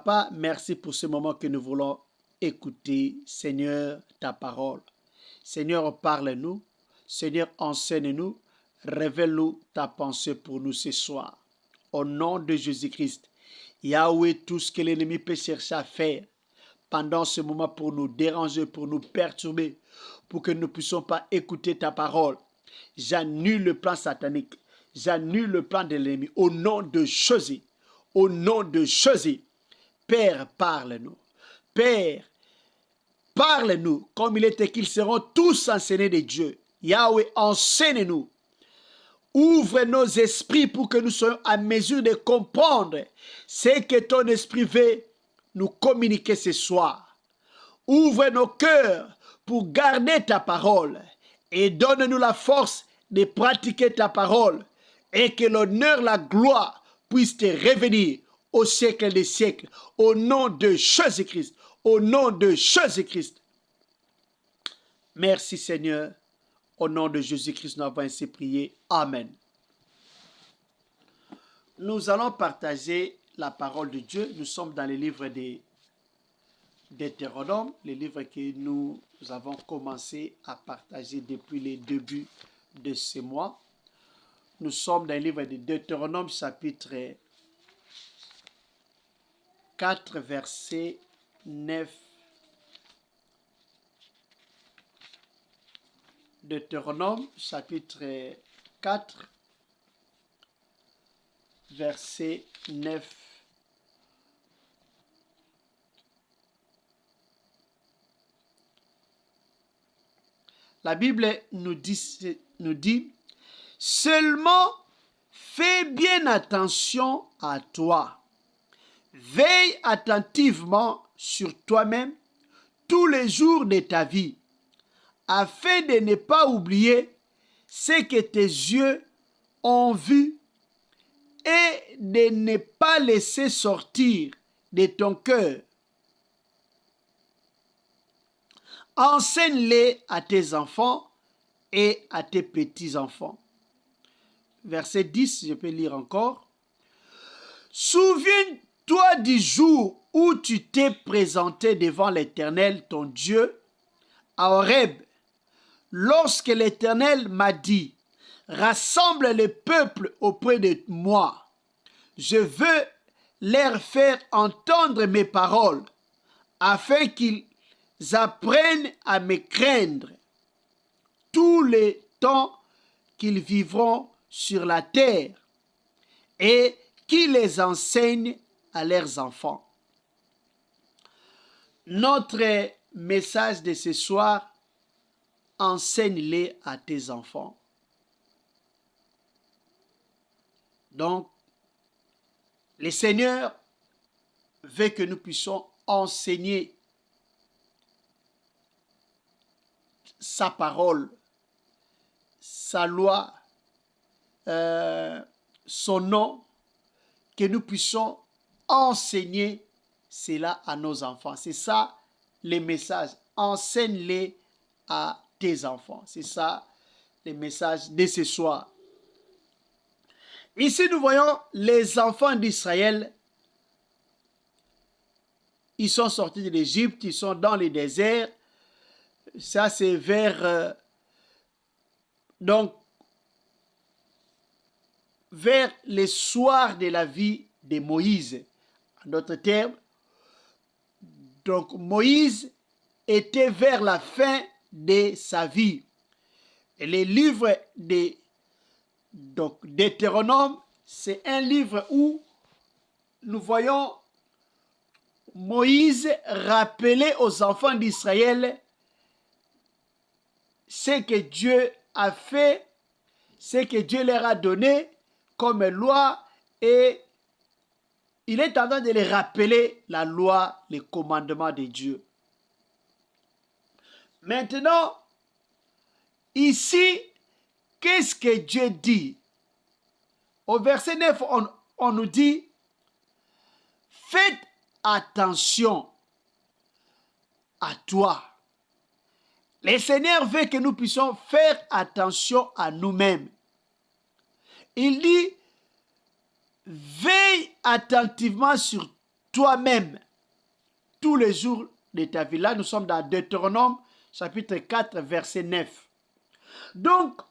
Papa, merci pour ce moment que nous voulons écouter, Seigneur, ta parole. Seigneur, parle-nous. Seigneur, enseigne-nous. Révèle-nous ta pensée pour nous ce soir. Au nom de Jésus-Christ, Yahweh, tout ce que l'ennemi peut chercher à faire pendant ce moment pour nous déranger, pour nous perturber, pour que nous ne puissions pas écouter ta parole, j'annule le plan satanique, j'annule le plan de l'ennemi au nom de Jésus. Au nom de Jésus, Père, parle-nous. Père, parle-nous, comme il était qu'ils seront tous enseignés de Dieu. Yahweh, enseigne-nous. Ouvre nos esprits pour que nous soyons à mesure de comprendre ce que ton esprit veut nous communiquer ce soir. Ouvre nos cœurs pour garder ta parole et donne-nous la force de pratiquer ta parole et que l'honneur, la gloire puisse te revenir au siècle des siècles. Au nom de Jésus-Christ. Au nom de Jésus-Christ. Merci Seigneur. Au nom de Jésus-Christ, nous avons ainsi prié. Amen. Nous allons partager la parole de Dieu. Nous sommes dans le livre des Deutéronome, le livre que nous avons commencé à partager depuis le début de ce mois. Nous sommes dans le livre de Deutéronome, chapitre 4, verset 9. Deutéronome, chapitre 4, verset 9. La Bible nous dit, seulement fais bien attention à toi. Veille attentivement sur toi-même tous les jours de ta vie, afin de ne pas oublier ce que tes yeux ont vu et de ne pas laisser sortir de ton cœur. Enseigne-les à tes enfants et à tes petits-enfants. Verset 10, je peux lire encore. Souviens-toi du jour où tu t'es présenté devant l'Éternel, ton Dieu, à Horeb, lorsque l'Éternel m'a dit, rassemble le peuple auprès de moi. Je veux leur faire entendre mes paroles, afin qu'ils apprennent à me craindre tous les temps qu'ils vivront sur la terre et qu'ils les enseignent à leurs enfants. Notre message de ce soir, enseigne-les à tes enfants. Donc, le Seigneur veut que nous puissions enseigner sa parole, sa loi, son nom, que nous puissions enseigner cela à nos enfants. C'est ça le message. Enseigne-les à tes enfants. C'est ça le message de ce soir. Ici, nous voyons les enfants d'Israël. Ils sont sortis de l'Égypte, ils sont dans le désert. Ça, c'est vers les soirs de la vie de Moïse. En d'autres termes, donc Moïse était vers la fin de sa vie. Et les livres de Deutéronome, c'est un livre où nous voyons Moïse rappeler aux enfants d'Israël ce que Dieu a fait, ce que Dieu leur a donné comme loi, et il est en train de les rappeler la loi, les commandements de Dieu. Maintenant, ici, qu'est-ce que Dieu dit? Au verset 9, on nous dit, faites attention à toi. Le Seigneur veut que nous puissions faire attention à nous-mêmes. Il dit, veille attentivement sur toi-même tous les jours de ta vie. Là, nous sommes dans Deutéronome, chapitre 4, verset 9. Donc,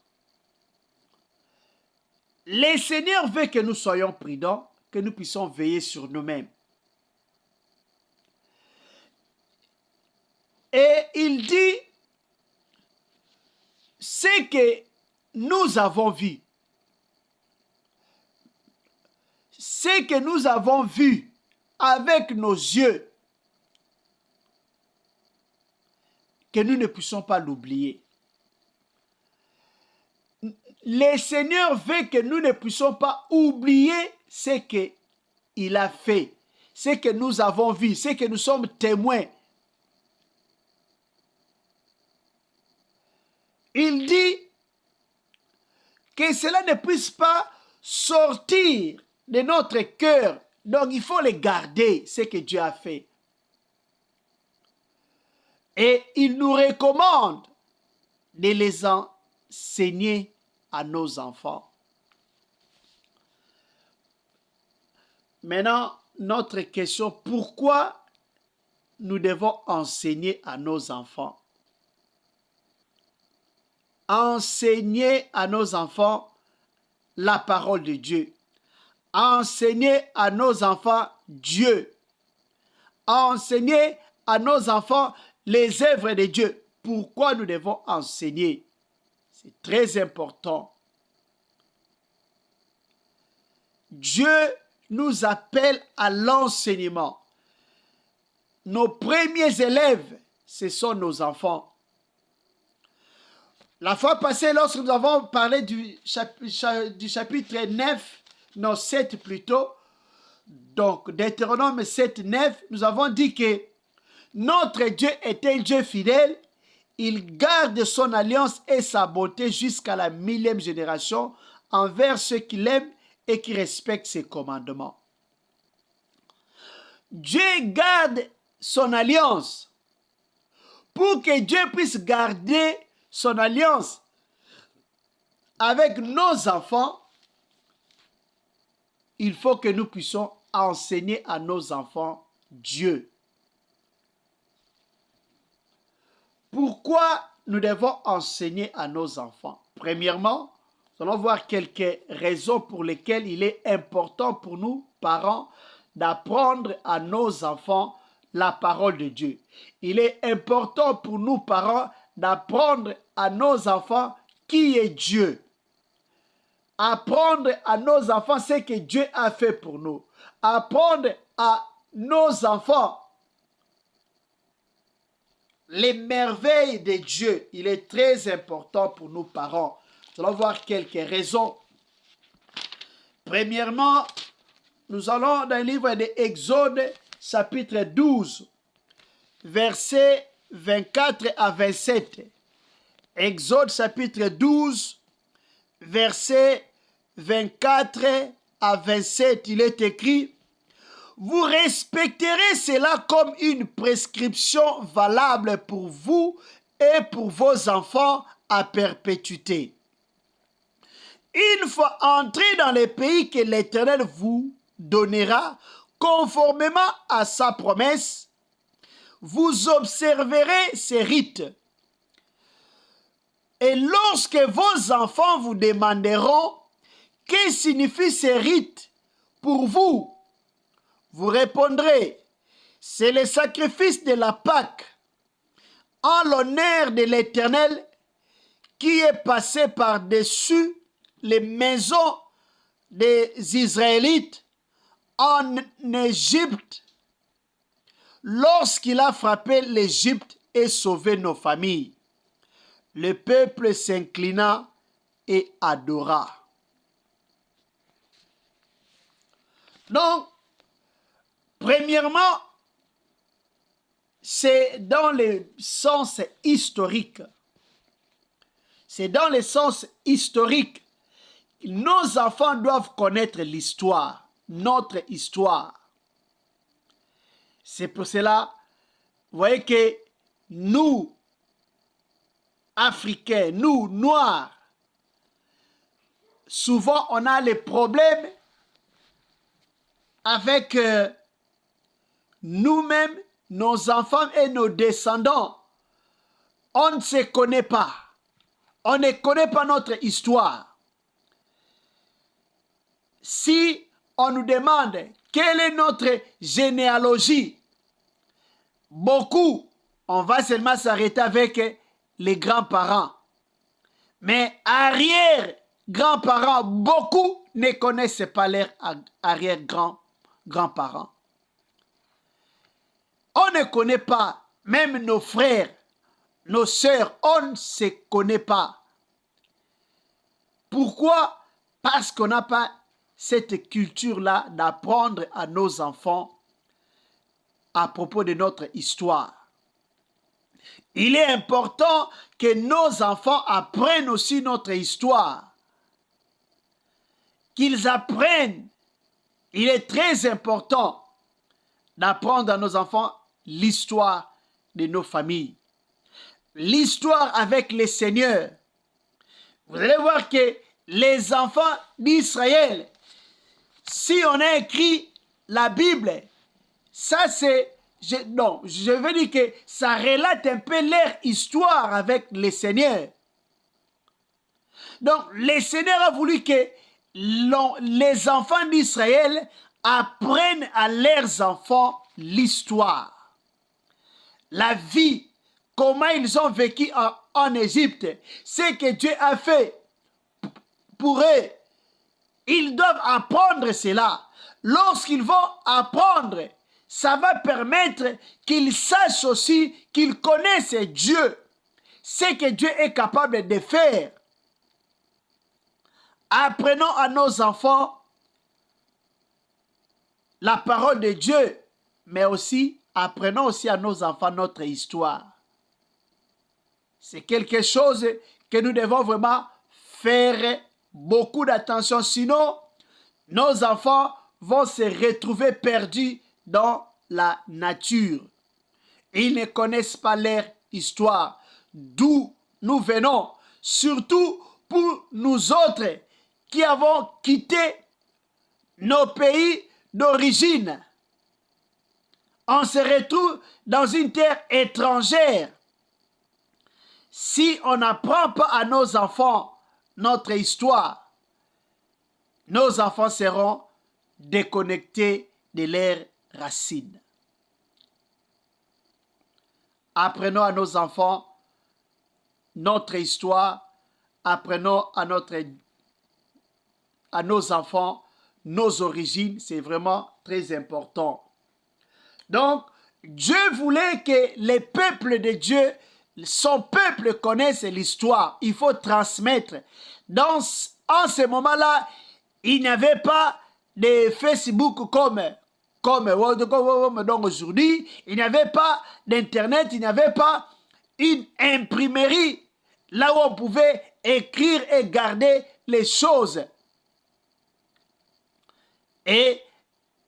le Seigneur veut que nous soyons prudents, que nous puissions veiller sur nous-mêmes. Et il dit, ce que nous avons vu, ce que nous avons vu avec nos yeux, que nous ne puissions pas l'oublier. Le Seigneur veut que nous ne puissions pas oublier ce qu'il a fait, ce que nous avons vu, ce que nous sommes témoins. Il dit que cela ne puisse pas sortir de notre cœur. Donc il faut les garder, ce que Dieu a fait. Et il nous recommande de les enseigner à nos enfants. Maintenant, notre question, pourquoi nous devons enseigner à nos enfants? Enseigner à nos enfants la parole de Dieu. Enseigner à nos enfants Dieu. Enseigner à nos enfants les œuvres de Dieu. Pourquoi nous devons enseigner? C'est très important. Dieu nous appelle à l'enseignement. Nos premiers élèves, ce sont nos enfants. La fois passée, lorsque nous avons parlé du chapitre 9, non 7 plutôt, donc Deutéronome 7, 9, nous avons dit que notre Dieu est un Dieu fidèle. Il garde son alliance et sa bonté jusqu'à la 1000e génération envers ceux qui l'aiment et qui respectent ses commandements. Dieu garde son alliance. Pour que Dieu puisse garder son alliance avec nos enfants, il faut que nous puissions enseigner à nos enfants Dieu. Pourquoi nous devons enseigner à nos enfants? Premièrement, nous allons voir quelques raisons pour lesquelles il est important pour nous, parents, d'apprendre à nos enfants la parole de Dieu. Il est important pour nous, parents, d'apprendre à nos enfants qui est Dieu. Apprendre à nos enfants ce que Dieu a fait pour nous. Apprendre à nos enfants les merveilles de Dieu. Il est très important pour nous, parents. Nous allons voir quelques raisons. Premièrement, nous allons dans le livre de Exode, chapitre 12, versets 24 à 27. Exode, chapitre 12, versets 24 à 27, il est écrit: vous respecterez cela comme une prescription valable pour vous et pour vos enfants à perpétuité. Une fois entrés dans le pays que l'Éternel vous donnera, conformément à sa promesse, vous observerez ces rites. Et lorsque vos enfants vous demanderont que signifient ces rites pour vous, vous répondrez: c'est le sacrifice de la Pâque en l'honneur de l'Éternel qui est passé par-dessus les maisons des Israélites en Égypte lorsqu'il a frappé l'Égypte et sauvé nos familles. Le peuple s'inclina et adora. Donc, premièrement, c'est dans le sens historique. C'est dans le sens historique. Nos enfants doivent connaître l'histoire, notre histoire. C'est pour cela, vous voyez que nous, Africains, nous, Noirs, souvent on a les problèmes avec nous-mêmes, nos enfants et nos descendants, on ne se connaît pas. On ne connaît pas notre histoire. Si on nous demande quelle est notre généalogie, beaucoup, on va seulement s'arrêter avec les grands-parents. Mais arrière-grands-parents, beaucoup ne connaissent pas leurs arrière-grands-parents. On ne connaît pas, même nos frères, nos sœurs, on ne se connaît pas. Pourquoi? Parce qu'on n'a pas cette culture-là d'apprendre à nos enfants à propos de notre histoire. Il est important que nos enfants apprennent aussi notre histoire. Qu'ils apprennent. Il est très important d'apprendre à nos enfants l'histoire de nos familles. L'histoire avec le Seigneur. Vous allez voir que les enfants d'Israël, si on a écrit la Bible, ça c'est, je veux dire que ça relate un peu leur histoire avec le Seigneur. Donc le Seigneur a voulu que les enfants d'Israël apprennent à leurs enfants l'histoire, la vie, comment ils ont vécu en Égypte, ce que Dieu a fait pour eux. Ils doivent apprendre cela. Lorsqu'ils vont apprendre, ça va permettre qu'ils sachent aussi, qu'ils connaissent Dieu, ce que Dieu est capable de faire. Apprenons à nos enfants la parole de Dieu, mais aussi apprenons aussi à nos enfants notre histoire. C'est quelque chose que nous devons vraiment faire beaucoup d'attention, sinon nos enfants vont se retrouver perdus dans la nature. Ils ne connaissent pas leur histoire, d'où nous venons, surtout pour nous autres qui avons quitté nos pays d'origine. On se retrouve dans une terre étrangère. Si on n'apprend pas à nos enfants notre histoire, nos enfants seront déconnectés de leurs racines. Apprenons à nos enfants notre histoire, apprenons à nos enfants nos origines, c'est vraiment très important. Donc, Dieu voulait que les peuples de Dieu, son peuple connaisse l'histoire. Il faut transmettre. En ce moment-là, il n'y avait pas de Facebook comme aujourd'hui. Il n'y avait pas d'Internet, il n'y avait pas une imprimerie là où on pouvait écrire et garder les choses. Et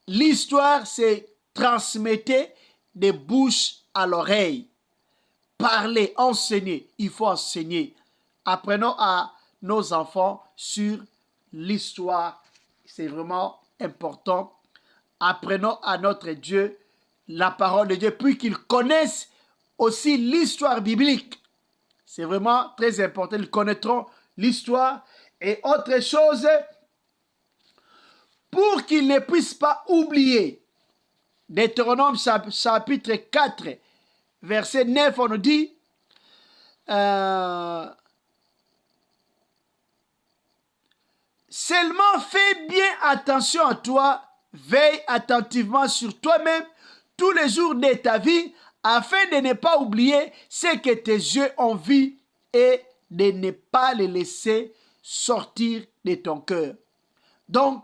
l'histoire se transmettait de bouche à l'oreille. Parler, enseigner, il faut enseigner. Apprenons à nos enfants sur l'histoire. C'est vraiment important. Apprenons à notre Dieu la parole de Dieu, puis qu'ils connaissent aussi l'histoire biblique. C'est vraiment très important. Ils connaîtront l'histoire. Et autre chose, pour qu'ils ne puissent pas oublier. Deutéronome chapitre 4, verset 9, on nous dit seulement fais bien attention à toi, veille attentivement sur toi-même tous les jours de ta vie, afin de ne pas oublier ce que tes yeux ont vu et de ne pas les laisser sortir de ton cœur. Donc,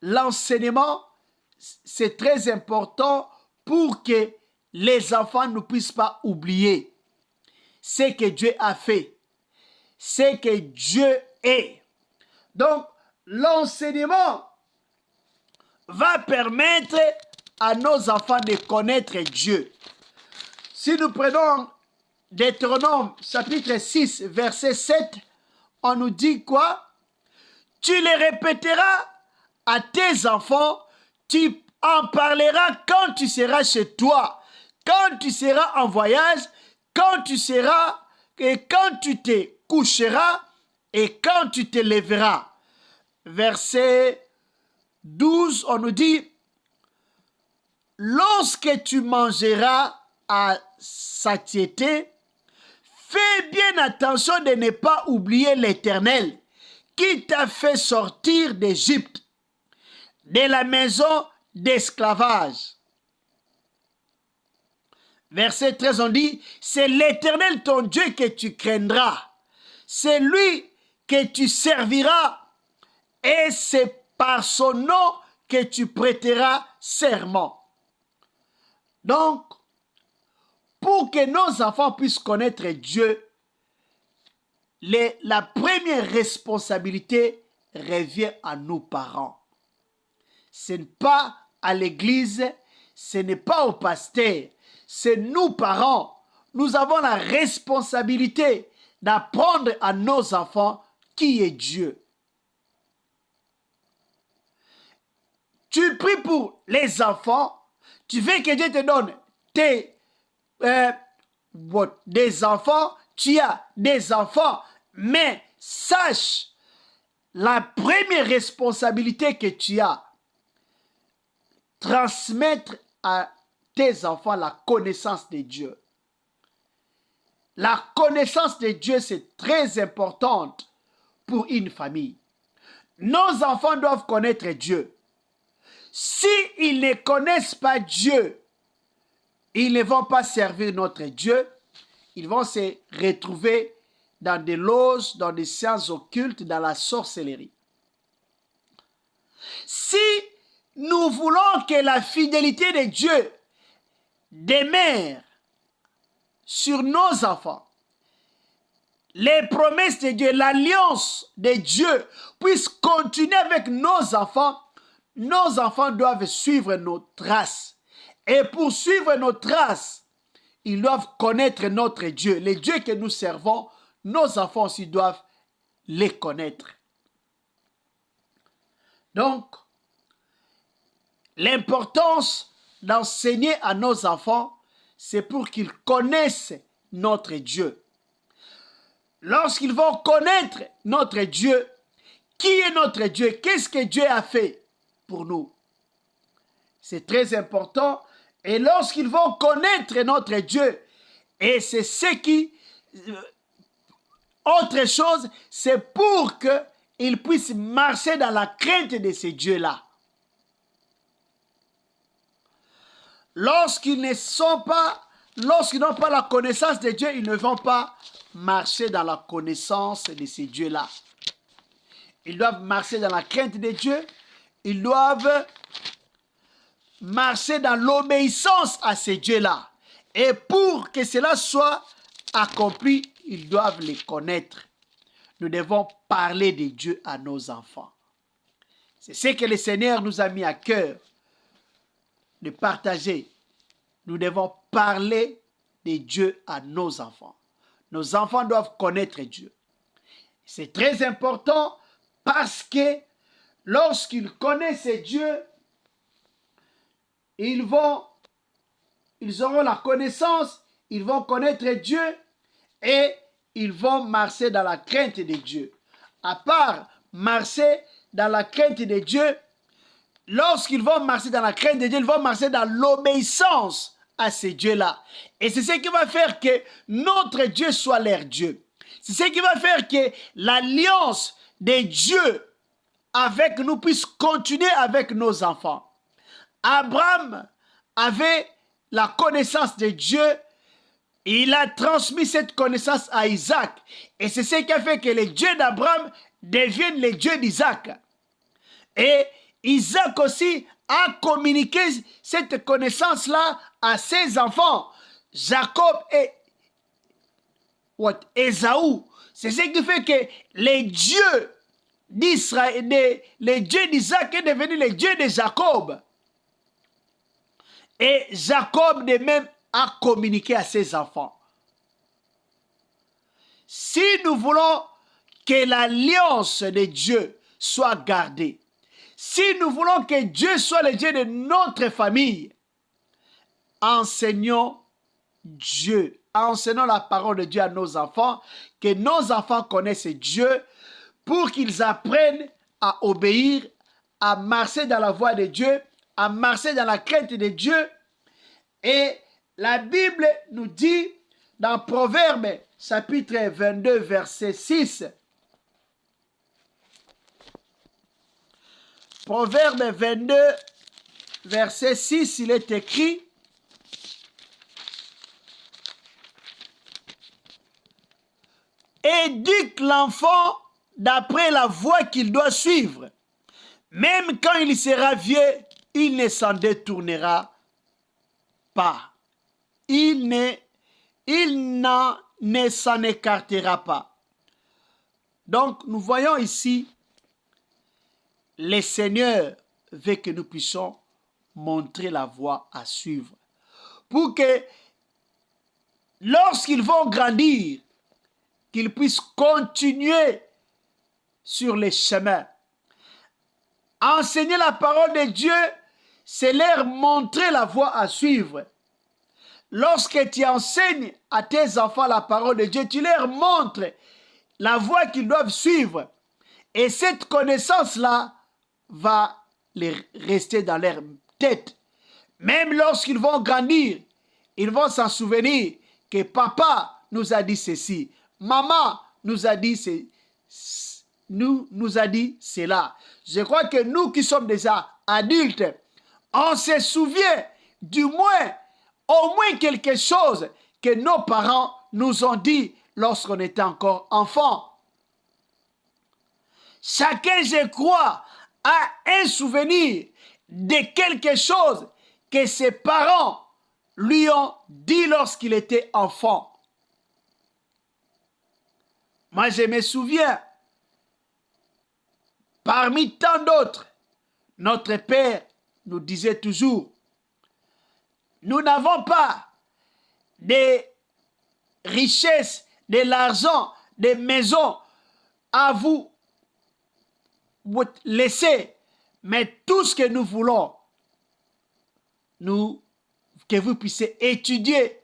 l'enseignement, c'est très important pour que les enfants ne puissent pas oublier ce que Dieu a fait, ce que Dieu est. Donc, l'enseignement va permettre à nos enfants de connaître Dieu. Si nous prenons Deutéronome chapitre 6, verset 7, on nous dit quoi? Tu les répéteras à tes enfants, tu en parlera quand tu seras chez toi, quand tu seras en voyage, quand tu seras et quand tu te coucheras et quand tu te lèveras. Verset 12, on nous dit, lorsque tu mangeras à satiété, fais bien attention de ne pas oublier l'Éternel qui t'a fait sortir d'Égypte, de la maison d'esclavage. Verset 13, on dit, c'est l'Éternel ton Dieu que tu craindras. C'est lui que tu serviras et c'est par son nom que tu prêteras serment. Donc, pour que nos enfants puissent connaître Dieu, la première responsabilité revient à nos parents. Ce n'est pas à l'église, ce n'est pas au pasteur, c'est nous parents. Nous avons la responsabilité d'apprendre à nos enfants qui est Dieu. Tu pries pour les enfants, tu veux que Dieu te donne des enfants, tu as des enfants, mais sache, la première responsabilité que tu as, transmettre à tes enfants la connaissance de Dieu. La connaissance de Dieu, c'est très importante pour une famille. Nos enfants doivent connaître Dieu. S'ils ne connaissent pas Dieu, ils ne vont pas servir notre Dieu. Ils vont se retrouver dans des loges, dans des sciences occultes, dans la sorcellerie. Si nous voulons que la fidélité de Dieu demeure sur nos enfants, les promesses de Dieu, l'alliance de Dieu puisse continuer avec nos enfants doivent suivre nos traces. Et pour suivre nos traces, ils doivent connaître notre Dieu. Les dieux que nous servons, nos enfants aussi doivent les connaître. Donc, l'importance d'enseigner à nos enfants, c'est pour qu'ils connaissent notre Dieu. Lorsqu'ils vont connaître notre Dieu, qui est notre Dieu? Qu'est-ce que Dieu a fait pour nous? C'est très important. Et lorsqu'ils vont connaître notre Dieu, et c'est ce qui... Autre chose, c'est pour qu'ils puissent marcher dans la crainte de ces dieux-là. Lorsqu'ils n'ont pas la connaissance de Dieu, ils ne vont pas marcher dans la connaissance de ces dieux-là. Ils doivent marcher dans la crainte de Dieu. Ils doivent marcher dans l'obéissance à ces dieux-là. Et pour que cela soit accompli, ils doivent les connaître. Nous devons parler de Dieu à nos enfants. C'est ce que le Seigneur nous a mis à cœur de partager. Nous devons parler de Dieu à nos enfants. Nos enfants doivent connaître Dieu. C'est très important parce que lorsqu'ils connaissent Dieu, ils auront la connaissance, ils vont connaître Dieu et ils vont marcher dans la crainte de Dieu. À part marcher dans la crainte de Dieu, lorsqu'ils vont marcher dans la crainte de Dieu, ils vont marcher dans l'obéissance à ces dieux-là. Et c'est ce qui va faire que notre Dieu soit leur Dieu. C'est ce qui va faire que l'alliance de Dieu avec nous puisse continuer avec nos enfants. Abraham avait la connaissance de Dieu. Il a transmis cette connaissance à Isaac. Et c'est ce qui a fait que les dieux d'Abraham deviennent les dieux d'Isaac. Et Isaac aussi a communiqué cette connaissance-là à ses enfants, Jacob et Ésaü. C'est ce qui fait que les dieux d'Israël, les dieux d'Isaac est devenu les dieux de Jacob. Et Jacob de même a communiqué à ses enfants. Si nous voulons que l'alliance de Dieu soit gardée, Si nous voulons que Dieu soit le Dieu de notre famille, enseignons Dieu, enseignons la parole de Dieu à nos enfants, que nos enfants connaissent Dieu pour qu'ils apprennent à obéir, à marcher dans la voie de Dieu, à marcher dans la crainte de Dieu. Et la Bible nous dit dans Proverbes chapitre 22 verset 6, Proverbe 22 verset 6, il est écrit: éduque l'enfant d'après la voie qu'il doit suivre. Même quand il sera vieux, il ne s'en détournera pas. Il ne s'en écartera pas. Donc, nous voyons ici, le Seigneur veut que nous puissions montrer la voie à suivre. Pour que, lorsqu'ils vont grandir, qu'ils puissent continuer sur les chemins. Enseigner la parole de Dieu, c'est leur montrer la voie à suivre. Lorsque tu enseignes à tes enfants la parole de Dieu, tu leur montres la voie qu'ils doivent suivre. Et cette connaissance-là va les rester dans leur tête. Même lorsqu'ils vont grandir, ils vont s'en souvenir que papa nous a dit ceci, maman nous a dit nous a dit cela. Je crois que nous qui sommes déjà adultes, on se souvient du moins, au moins quelque chose que nos parents nous ont dit lorsqu'on était encore enfant. Chacun, je crois, a un souvenir de quelque chose que ses parents lui ont dit lorsqu'il était enfant. Moi, je me souviens, parmi tant d'autres, notre père nous disait toujours, nous n'avons pas de richesses, de l'argent, des maisons à vous laisser, mais tout ce que nous voulons, que vous puissiez étudier,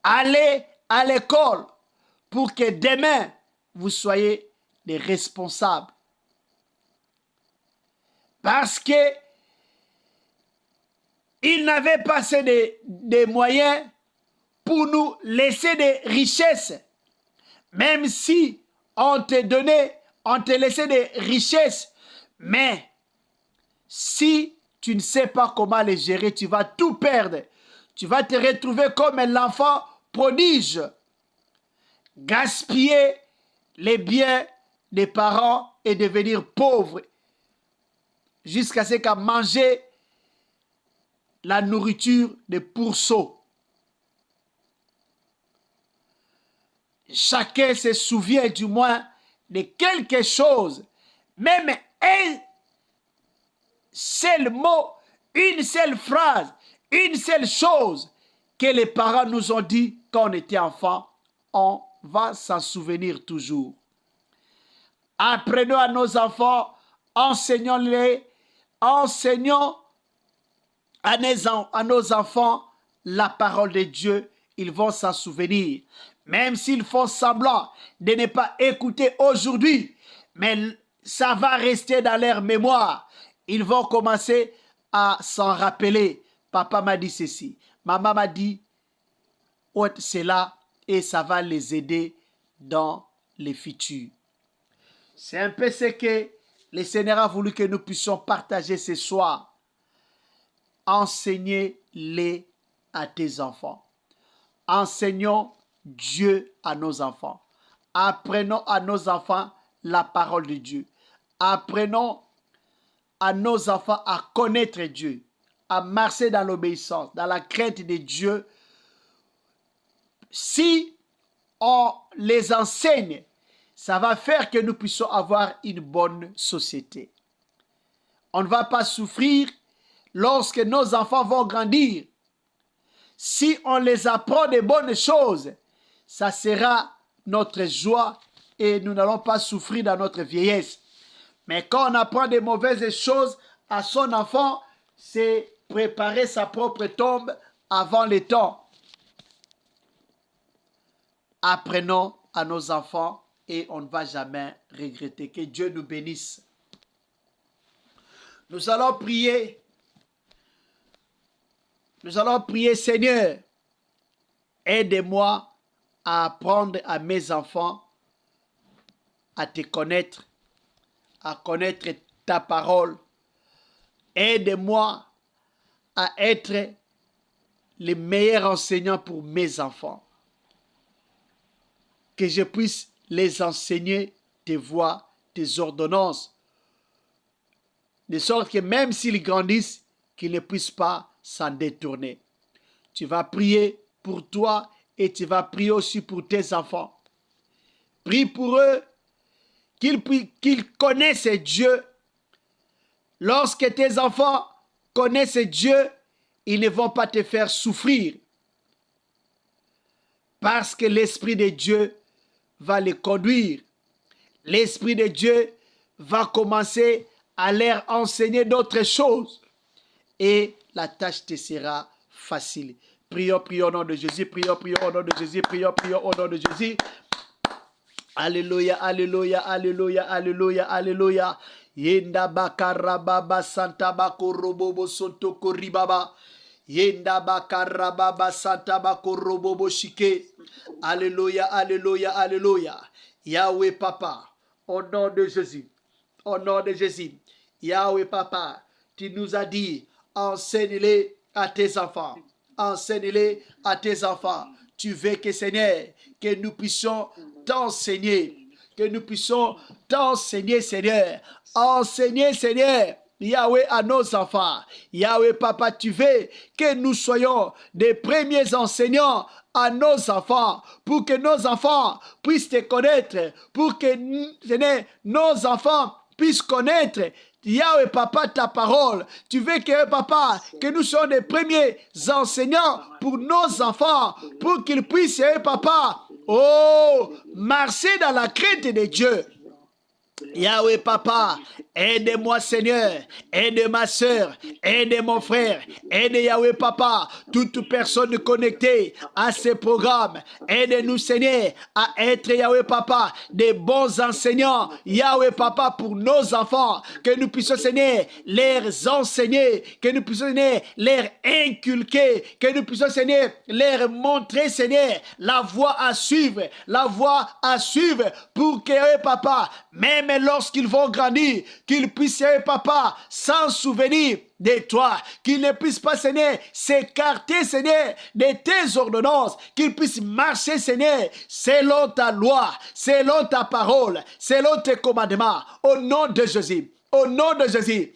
aller à l'école, pour que demain, vous soyez des responsables. Parce que ils n'avaient pas assez de moyens pour nous laisser des richesses. Même si on te laissait des richesses, mais si tu ne sais pas comment les gérer, tu vas tout perdre. Tu vas te retrouver comme l'enfant prodige, gaspiller les biens des parents et devenir pauvre jusqu'à ce qu'à manger la nourriture des pourceaux. Chacun se souvient du moins de quelque chose, même un seul mot, une seule phrase, une seule chose que les parents nous ont dit quand on était enfant, on va s'en souvenir toujours. Apprenons à nos enfants, enseignons-les, enseignons à nos enfants la parole de Dieu, ils vont s'en souvenir. Même s'ils font semblant de ne pas écouter aujourd'hui, mais ça va rester dans leur mémoire. Ils vont commencer à s'en rappeler. Papa m'a dit ceci, maman m'a dit cela, et ça va les aider dans le futur. C'est un peu ce que le Seigneur a voulu que nous puissions partager ce soir. Enseignez-les à tes enfants. Enseignons Dieu à nos enfants. Apprenons à nos enfants la parole de Dieu. Apprenons à nos enfants à connaître Dieu, à marcher dans l'obéissance, dans la crainte de Dieu. Si on les enseigne, ça va faire que nous puissions avoir une bonne société. On ne va pas souffrir lorsque nos enfants vont grandir. Si on les apprend de bonnes choses, ça sera notre joie et nous n'allons pas souffrir dans notre vieillesse. Mais quand on apprend des mauvaises choses à son enfant, c'est préparer sa propre tombe avant le temps. Apprenons à nos enfants et on ne va jamais regretter. Que Dieu nous bénisse. Nous allons prier. Nous allons prier, Seigneur, aide-moi à apprendre à mes enfants à te connaître, à connaître ta parole. Aide-moi à être le meilleur enseignant pour mes enfants. Que je puisse les enseigner tes voies, tes ordonnances, de sorte que même s'ils grandissent, qu'ils ne puissent pas s'en détourner. Tu vas prier pour toi et tu vas prier aussi pour tes enfants. Prie pour eux, qu'ils connaissent Dieu. Lorsque tes enfants connaissent Dieu, ils ne vont pas te faire souffrir. Parce que l'Esprit de Dieu va les conduire. L'Esprit de Dieu va commencer à leur enseigner d'autres choses. Et la tâche te sera facile. Prions, prions au nom de Jésus. Prions, prions au nom de Jésus. Prions, prions au nom de Jésus. Alléluia, alléluia, alléluia, alléluia, alléluia. Yenda bakarababa santa bakorobobo sonto koribaba. Yenda bakarababa santa bakorobobo shike. Alléluia, alléluia, alléluia. Yahweh Papa, au nom de Jésus, au nom de Jésus. Yahweh Papa, tu nous as dit, enseigne-les à tes enfants. Enseigne-les à tes enfants. Tu veux que Seigneur, que nous puissions t'enseigner. Que nous puissions t'enseigner, Seigneur. Enseigner, Seigneur, Yahweh, à nos enfants. Yahweh, Papa, tu veux que nous soyons des premiers enseignants à nos enfants, pour que nos enfants puissent te connaître, pour que, Seigneur, nos enfants puissent connaître Yahweh Papa, ta parole. Tu veux que Papa, que nous soyons les premiers enseignants pour nos enfants, pour qu'ils puissent, Papa, marcher dans la crainte de Dieu. Yahweh Papa, aide-moi Seigneur, aide ma soeur, aide mon frère, aide Yahweh Papa, toute personne connectée à ce programme, aide-nous Seigneur à être Yahweh Papa, des bons enseignants, Yahweh Papa pour nos enfants, que nous puissions Seigneur les enseigner, que nous puissions Seigneur les inculquer, que nous puissions Seigneur leur montrer Seigneur la voie à suivre pour que Yahweh Papa, même lorsqu'ils vont grandir, qu'ils puissent, Papa, s'en souvenir de toi, qu'ils ne puissent pas, Seigneur, s'écarter, Seigneur, de tes ordonnances, qu'ils puissent marcher, Seigneur, selon ta loi, selon ta parole, selon tes commandements, au nom de Jésus, au nom de Jésus.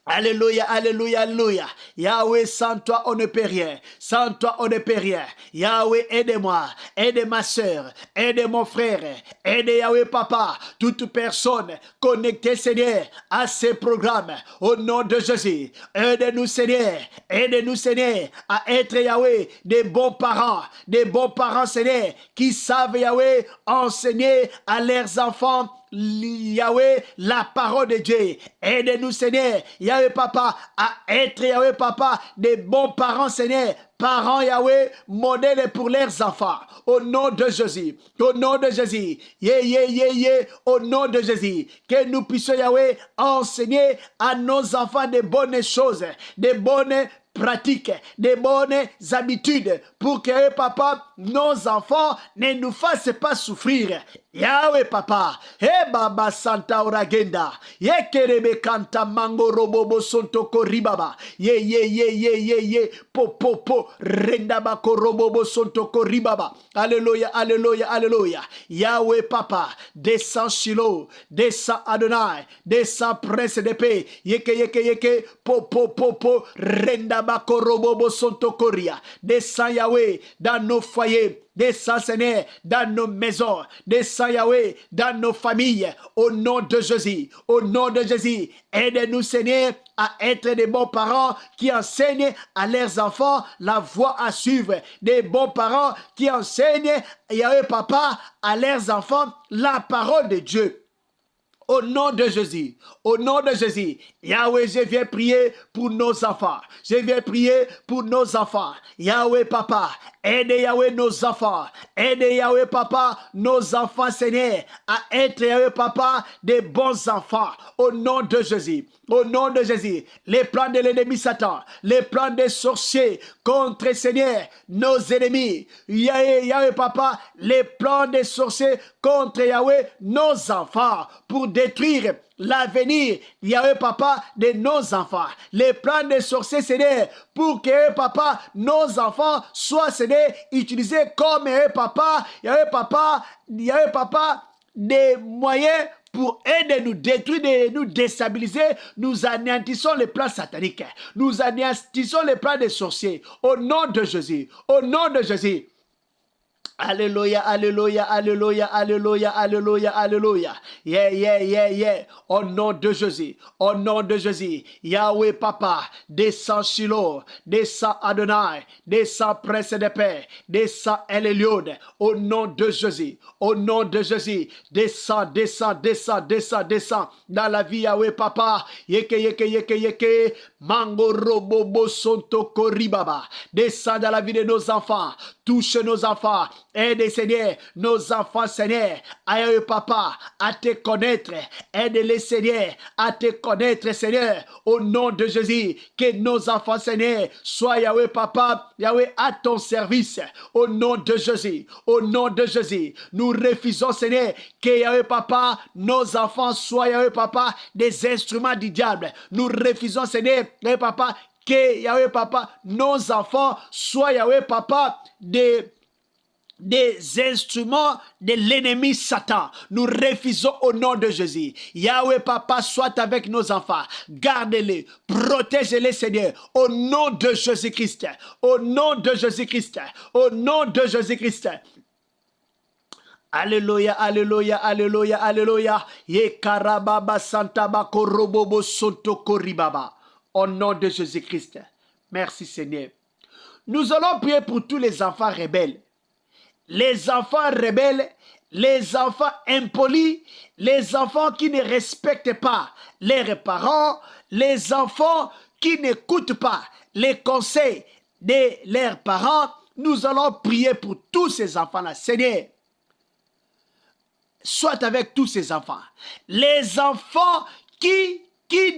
Alléluia, alléluia, alléluia. Yahweh, sans toi, on ne peut rien. Sans toi, on ne peut rien. Yahweh, aide-moi. Aide ma soeur. Aide mon frère. Aide Yahweh, Papa. Toute personne connectée, Seigneur, à ces programmes. Au nom de Jésus. Aide-nous, Seigneur. Aide-nous, Seigneur, à être, Yahweh, des bons parents. Des bons parents, Seigneur, qui savent, Yahweh, enseigner à leurs enfants Yahweh, la parole de Dieu. Aide-nous, Seigneur, Yahweh Papa, à être, Yahweh Papa, des bons parents, Seigneur. Parents, Yahweh, modèles pour leurs enfants. Au nom de Jésus. Au nom de Jésus. Au nom de Jésus. Que nous puissions, Yahweh, enseigner à nos enfants des bonnes choses, des bonnes pratiques, des bonnes habitudes, pour que, Papa, nos enfants ne nous fassent pas souffrir. Yahweh Papa, Baba Santa Oragenda, Kerebe Kanta Mango Robobo Sontoko Ribaba, po, Rendabako Robobo Sontoko Ribaba. Alléluia, alléluia, alléluia. Yahweh Papa, descends Shiloh, descends Adonai, descends Prince de paix, yeke, po, Rendabako Robobo Sontoko Ria. Descends Yahweh dans nos foyers. Descends, Seigneur, dans nos maisons. Descends, Yahweh, dans nos familles. Au nom de Jésus. Au nom de Jésus. Aide-nous, Seigneur, à être des bons parents qui enseignent à leurs enfants la voie à suivre. Des bons parents qui enseignent, Yahweh Papa, à leurs enfants la parole de Dieu. Au nom de Jésus, au nom de Jésus, Yahweh, je viens prier pour nos enfants. Je viens prier pour nos enfants. Yahweh, Papa, aidez Yahweh nos enfants. Aidez Yahweh, Papa, nos enfants, Seigneur, à être, Yahweh, Papa, des bons enfants. Au nom de Jésus. Au nom de Jésus, les plans de l'ennemi Satan, les plans des sorciers contre, Seigneur, nos ennemis. Yahweh, Papa, les plans des sorciers contre, Yahweh, nos enfants, pour détruire l'avenir, Yahweh, Papa, de nos enfants. Les plans des sorciers, Seigneur, pour que, Yahweh, Papa, nos enfants soient, Seigneur, utilisés comme, Yahweh, Papa, Yahweh, Papa, des moyens pour aider nous détruire, nous déstabiliser. Nous anéantissons les plans sataniques. Nous anéantissons les plans des sorciers. Au nom de Jésus. Au nom de Jésus. Alléluia, alléluia, alléluia, alléluia, alléluia, alléluia. Yeah. Au nom de Jésus, au nom de Jésus. Yahweh, Papa, descends Shiloh, descends Adonai, descends Prince de paix, descends El-Elion. Au nom de Jésus, au nom de Jésus. Descends dans la vie, Yahweh, Papa. Yeke. Mango robobo sonto koribaba. Descends dans la vie de nos enfants. Touche nos enfants. Aide, Seigneur, nos enfants, Seigneur, Yahweh, Papa, à te connaître. Aide-les, Seigneur, à te connaître, Seigneur, au nom de Jésus. Que nos enfants, Seigneur, soient, Yahweh, Papa, Yahweh, à ton service, au nom de Jésus. Au nom de Jésus, nous refusons, Seigneur, que, Yahweh, Papa, nos enfants soient, Yahweh, Papa, des instruments du diable. Nous refusons, Seigneur, Yahweh, Papa, que, Yahweh, Papa, nos enfants soient, Yahweh, Papa, des instruments de l'ennemi Satan. Nous refusons au nom de Jésus. Yahweh, Papa, soit avec nos enfants. Garde-les, protège-les, Seigneur, au nom de Jésus-Christ. Au nom de Jésus-Christ. Au nom de Jésus-Christ. Alléluia, alléluia, alléluia, alléluia. Yekarababa santaba korobobo sonto koribaba. Au nom de Jésus-Christ. Merci, Seigneur. Nous allons prier pour tous les enfants rebelles. Les enfants rebelles, les enfants impolis, les enfants qui ne respectent pas leurs parents, les enfants qui n'écoutent pas les conseils de leurs parents. Nous allons prier pour tous ces enfants-là. Seigneur, sois avec tous ces enfants. Les enfants qui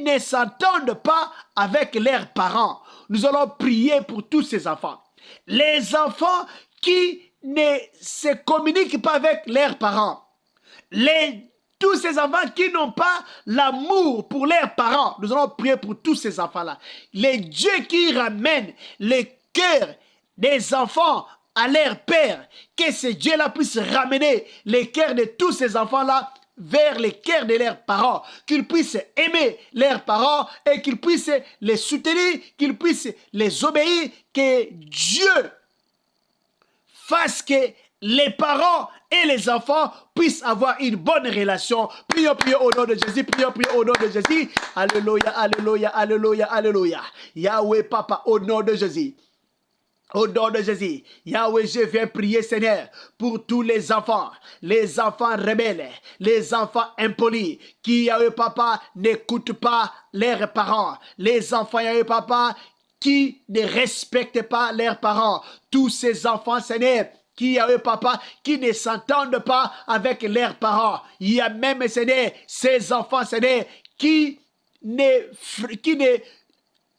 ne s'entendent pas avec leurs parents. Nous allons prier pour tous ces enfants. Les enfants qui ne se communiquent pas avec leurs parents. Tous ces enfants qui n'ont pas l'amour pour leurs parents. Nous allons prier pour tous ces enfants-là. Les dieux qui ramènent les cœurs des enfants à leur père. Que ces dieux-là puissent ramener les cœurs de tous ces enfants-là vers les cœurs de leurs parents, qu'ils puissent aimer leurs parents et qu'ils puissent les soutenir, qu'ils puissent les obéir, que Dieu fasse que les parents et les enfants puissent avoir une bonne relation. Prions au nom de Jésus, prions au nom de Jésus. Alléluia, alléluia, alléluia, alléluia. Yahweh, Papa, au nom de Jésus. Au nom de Jésus, Yahweh, je viens prier, Seigneur, pour tous les enfants rebelles, les enfants impolis, qui, Yahweh, Papa, n'écoutent pas leurs parents, les enfants, Yahweh, Papa, qui ne respectent pas leurs parents, tous ces enfants, Seigneur, qui, Yahweh, Papa, qui ne s'entendent pas avec leurs parents. Il y a même, Seigneur, ces enfants, Seigneur, qui ne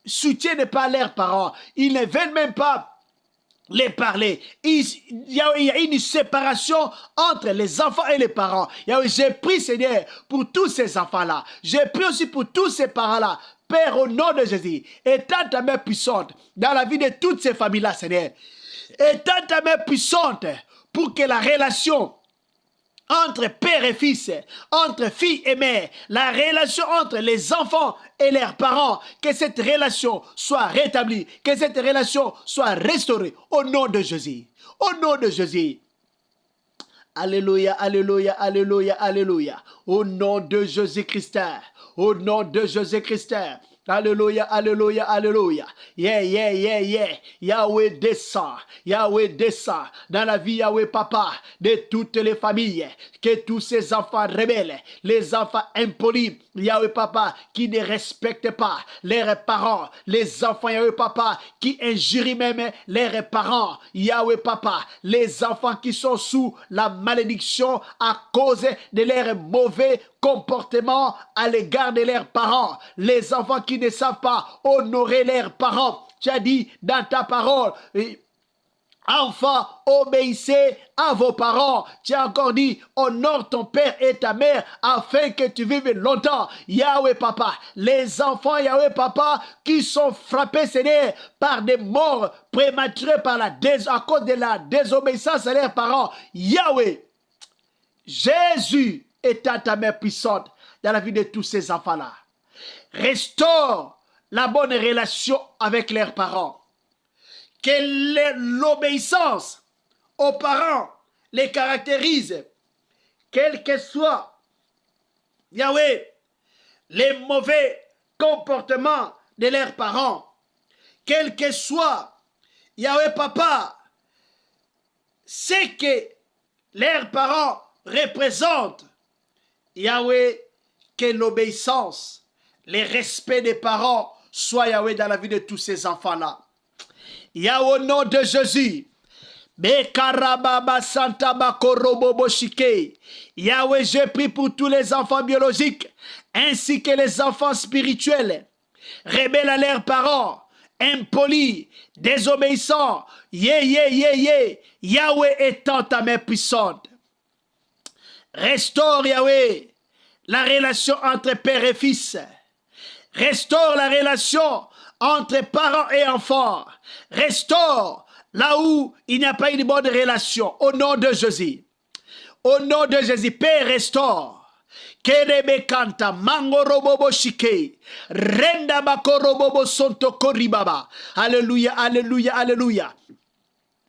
soutiennent pas leurs parents. Ils ne veulent même pas les parler. Il y a une séparation entre les enfants et les parents. J'ai prié, Seigneur, pour tous ces enfants-là. J'ai prié aussi pour tous ces parents-là. Père, au nom de Jésus, étends ta main puissante dans la vie de toutes ces familles-là, Seigneur. Étends ta main puissante pour que la relation entre père et fils, entre fille et mère, la relation entre les enfants et leurs parents, que cette relation soit rétablie, que cette relation soit restaurée au nom de Jésus. Au nom de Jésus. Alléluia, alléluia, alléluia, alléluia. Au nom de Jésus-Christ. Au nom de Jésus-Christ. Alléluia, alléluia, alléluia. Yeah, yeah, yeah, yeah. Yahweh descend. Yahweh descend dans la vie, Yahweh Papa, de toutes les familles. Que tous ces enfants rebelles, les enfants impolis, Yahweh Papa, qui ne respectent pas leurs parents, les enfants, Yahweh Papa, qui injurient même leurs parents, Yahweh Papa, les enfants qui sont sous la malédiction à cause de leurs mauvais comportements à l'égard de leurs parents, les enfants qui ne savent pas honorer leurs parents. Tu as dit dans ta parole, enfants, obéissez à vos parents. Tu as encore dit, honore ton père et ta mère afin que tu vives longtemps. Yahweh Papa, les enfants, Yahweh Papa, qui sont frappés, Seigneur, par des morts prématurées à cause de la désobéissance à leurs parents. Yahweh, Jésus étant ta mère puissante dans la vie de tous ces enfants-là. Restaure la bonne relation avec leurs parents. Que l'obéissance aux parents les caractérise, quel que soit, Yahweh, les mauvais comportements de leurs parents, quel que soit, Yahweh Papa, ce que leurs parents représentent, Yahweh, que l'obéissance, le respect des parents soit, Yahweh, dans la vie de tous ces enfants-là. Yahweh, au nom de Jésus, Yahweh, je prie pour tous les enfants biologiques ainsi que les enfants spirituels, rebelles à leurs parents, impolis, désobéissants. Yahweh étant ta main puissante. Restaure, Yahweh, la relation entre père et fils. Restaure la relation entre parents et enfants. Restaure là où il n'y a pas une bonne relation. Au nom de Jésus. Au nom de Jésus, Père, restaure. Kerebe kanta mangorobobo shike renda bakorobobo sonto koribaba. Alléluia, alléluia, alléluia.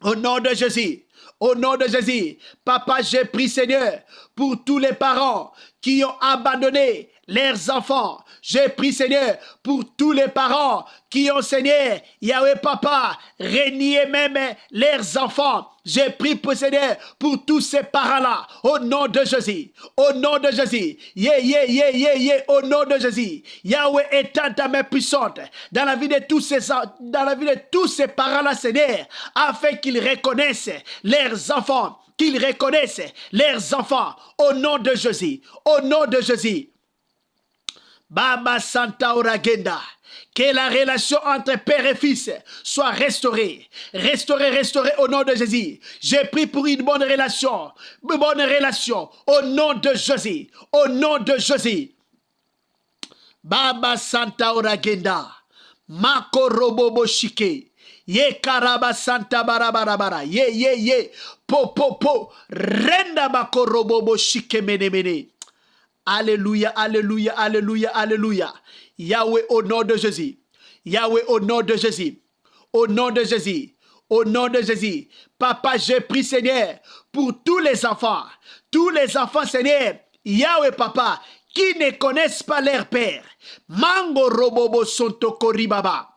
Au nom de Jésus. Au nom de Jésus, Papa, j'ai prié, Seigneur, pour tous les parents qui ont abandonné leurs enfants. J'ai prié, Seigneur, pour tous les parents qui ont, Seigneur, Yahweh Papa, renié même leurs enfants. J'ai prié, pour Seigneur, pour tous ces parents-là, au nom de Jésus. Au nom de Jésus. Au nom de Jésus. Yahweh étant ta main puissante dans la vie de tous ces parents-là, Seigneur, afin qu'ils reconnaissent leurs enfants, qu'ils reconnaissent leurs enfants, au nom de Jésus. Au nom de Jésus. Baba Santa Oragenda, que la relation entre père et fils soit restaurée. Restaurée au nom de Jésus. J'ai pris pour une bonne relation au nom de Jésus. Au nom de Jésus. Baba Santa Oragenda, Mako Robobo Shike, Ye Karaba Santa Barabarabara, Ye, Po, Renda Mako Robobo Shike Mene. Alléluia, alléluia, alléluia, alléluia. Yahweh, au nom de Jésus. Yahweh, au nom de Jésus. Au nom de Jésus. Au nom de Jésus. Papa, je prie, Seigneur, pour tous les enfants, Seigneur, Yahweh, Papa, qui ne connaissent pas leur père. Mango robobo sonto koribaba.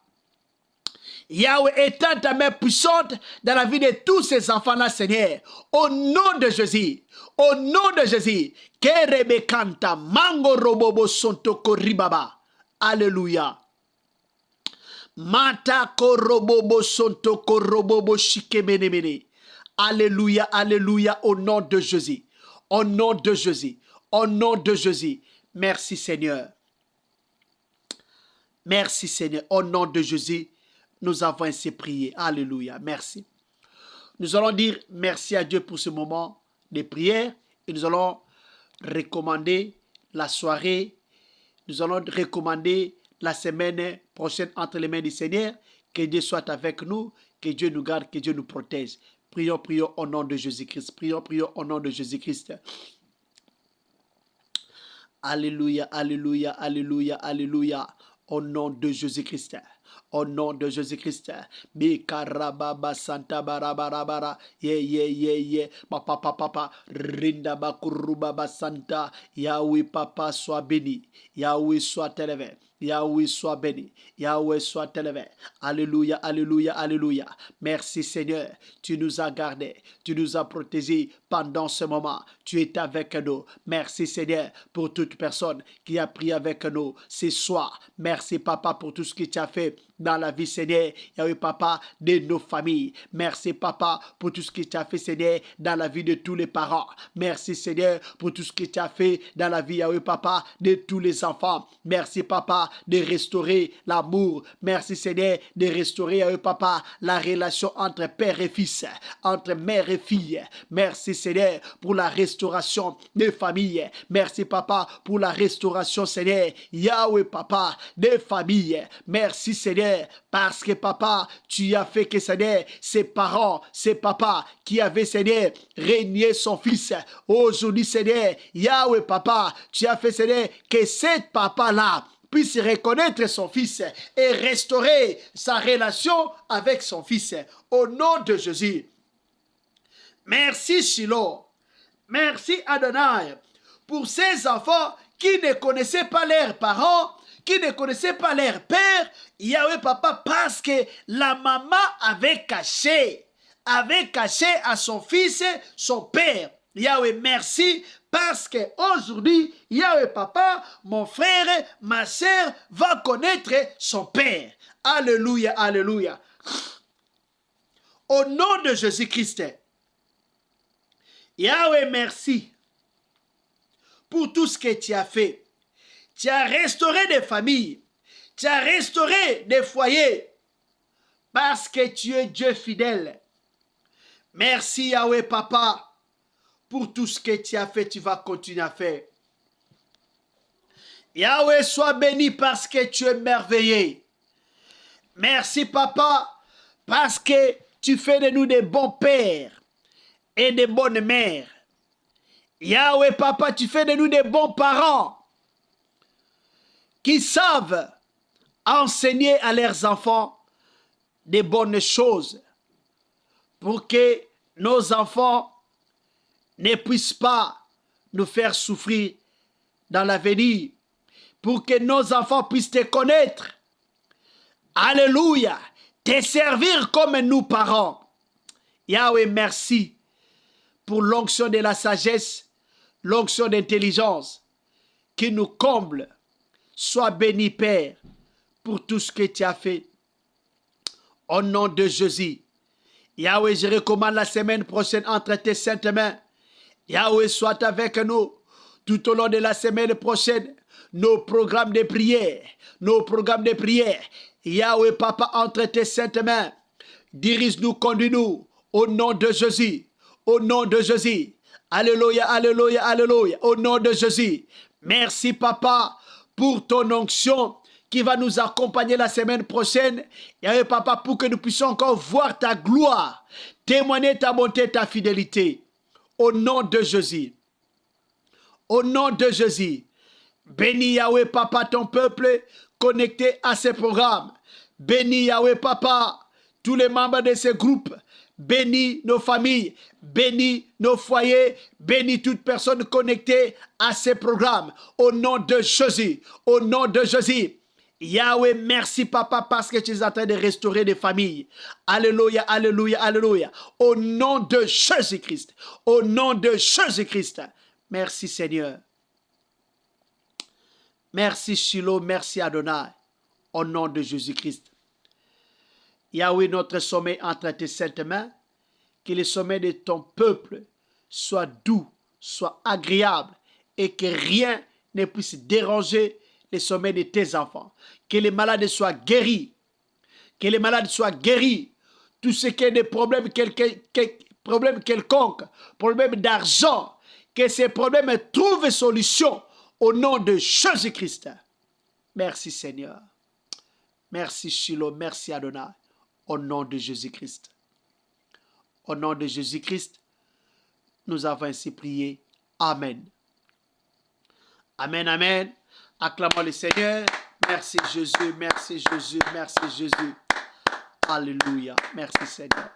Yahweh étant ta main puissante dans la vie de tous ces enfants-là, Seigneur, au nom de Jésus, au nom de Jésus, Kerebe kanta mango robobo sonto koribaba. Alléluia. Mata korobobo sonto korobobo shikemenemene. Alléluia, alléluia, au nom de Jésus, au nom de Jésus, au nom de Jésus. Merci Seigneur. Merci Seigneur, au nom de Jésus. Nous avons ainsi prié. Alléluia. Merci. Nous allons dire merci à Dieu pour ce moment de prière et nous allons recommander la soirée. Nous allons recommander la semaine prochaine entre les mains du Seigneur. Que Dieu soit avec nous, que Dieu nous garde, que Dieu nous protège. Prions au nom de Jésus-Christ. Prions au nom de Jésus-Christ. Alléluia, alléluia, alléluia, alléluia. Au nom de Jésus-Christ. Au nom de Jésus-Christ. Bikarababa Santa Barabarabara. Papa. Rinda Bakurubaba Santa. Yahweh Papa soit béni. Yahweh soit élevé. Yahweh soit béni. Yahweh soit élevé. Alléluia, alléluia, alléluia. Merci Seigneur. Tu nous as gardés. Tu nous as protégés pendant ce moment. Tu es avec nous. Merci Seigneur pour toute personne qui a prié avec nous ce soir. Merci Papa pour tout ce que tu as fait dans la vie Seigneur. Yahweh Papa de nos familles. Merci Papa pour tout ce que tu as fait Seigneur dans la vie de tous les parents. Merci Seigneur pour tout ce que tu as fait dans la vie Yahweh Papa de tous les enfants. Merci Papa de restaurer l'amour. Merci Seigneur de restaurer Yahweh Papa la relation entre père et fils, entre mère et fille. Merci Seigneur pour la restauration des familles. Merci Papa pour la restauration Seigneur Yahweh Papa des familles. Merci Seigneur parce que Papa tu as fait que Seigneur ses parents, ses papas qui avaient Seigneur régné son fils. Aujourd'hui Seigneur Yahweh Papa tu as fait Seigneur que cet papa là puisse reconnaître son fils et restaurer sa relation avec son fils. Au nom de Jésus. Merci Shiloh. Merci Adonai pour ces enfants qui ne connaissaient pas leurs parents, qui ne connaissaient pas leur père. Yahweh Papa, parce que la maman avait caché à son fils son père. Yahweh, merci parce qu'aujourd'hui, Yahweh Papa, mon frère, ma sœur, va connaître son père. Alléluia, alléluia. Au nom de Jésus-Christ, Yahweh, merci pour tout ce que tu as fait. Tu as restauré des familles. Tu as restauré des foyers. Parce que tu es Dieu fidèle. Merci Yahweh Papa pour tout ce que tu as fait, tu vas continuer à faire. Yahweh, sois béni parce que tu es merveilleux. Merci Papa parce que tu fais de nous des bons pères et des bonnes mères. Yahweh Papa, tu fais de nous des bons parents qui savent enseigner à leurs enfants des bonnes choses pour que nos enfants ne puissent pas nous faire souffrir dans l'avenir, pour que nos enfants puissent te connaître. Alléluia, te servir comme nous parents. Yahweh, merci pour l'onction de la sagesse, l'onction d'intelligence qui nous comble. Sois béni, Père, pour tout ce que tu as fait. Au nom de Jésus. Yahweh, je recommande la semaine prochaine entre tes saintes mains. Yahweh, soit avec nous tout au long de la semaine prochaine. Nos programmes de prière. Yahweh, Papa, entre tes saintes mains. Dirige-nous, conduis-nous. Au nom de Jésus. Au nom de Jésus. Alléluia, alléluia, alléluia. Au nom de Jésus. Merci, Papa, pour ton onction qui va nous accompagner la semaine prochaine. Yahweh, Papa, pour que nous puissions encore voir ta gloire, témoigner ta bonté, ta fidélité. Au nom de Jésus. Au nom de Jésus. Bénis Yahweh Papa ton peuple connecté à ces programmes. Bénis Yahweh Papa tous les membres de ces groupes. Bénis nos familles. Bénis nos foyers. Bénis toute personne connectée à ces programmes. Au nom de Jésus. Au nom de Jésus. Yahweh, merci Papa parce que tu es en train de restaurer des familles. Alléluia, alléluia, alléluia. Au nom de Jésus-Christ. Au nom de Jésus-Christ. Merci Seigneur. Merci Shiloh, merci Adonai. Au nom de Jésus-Christ. Yahweh, notre sommet entre tes saintes mains. Que le sommet de ton peuple soit doux, soit agréable et que rien ne puisse déranger les sommets de tes enfants. Que les malades soient guéris. Que les malades soient guéris. Tout ce qui est des problèmes quelconques, problèmes d'argent, que ces problèmes trouvent solution au nom de Jésus-Christ. Merci Seigneur. Merci Shiloh, merci Adonai. Au nom de Jésus-Christ. Au nom de Jésus-Christ, nous avons ainsi prié. Amen. Amen, amen. Acclamons le Seigneur. Merci Jésus, merci Jésus, merci Jésus. Alléluia. Merci Seigneur.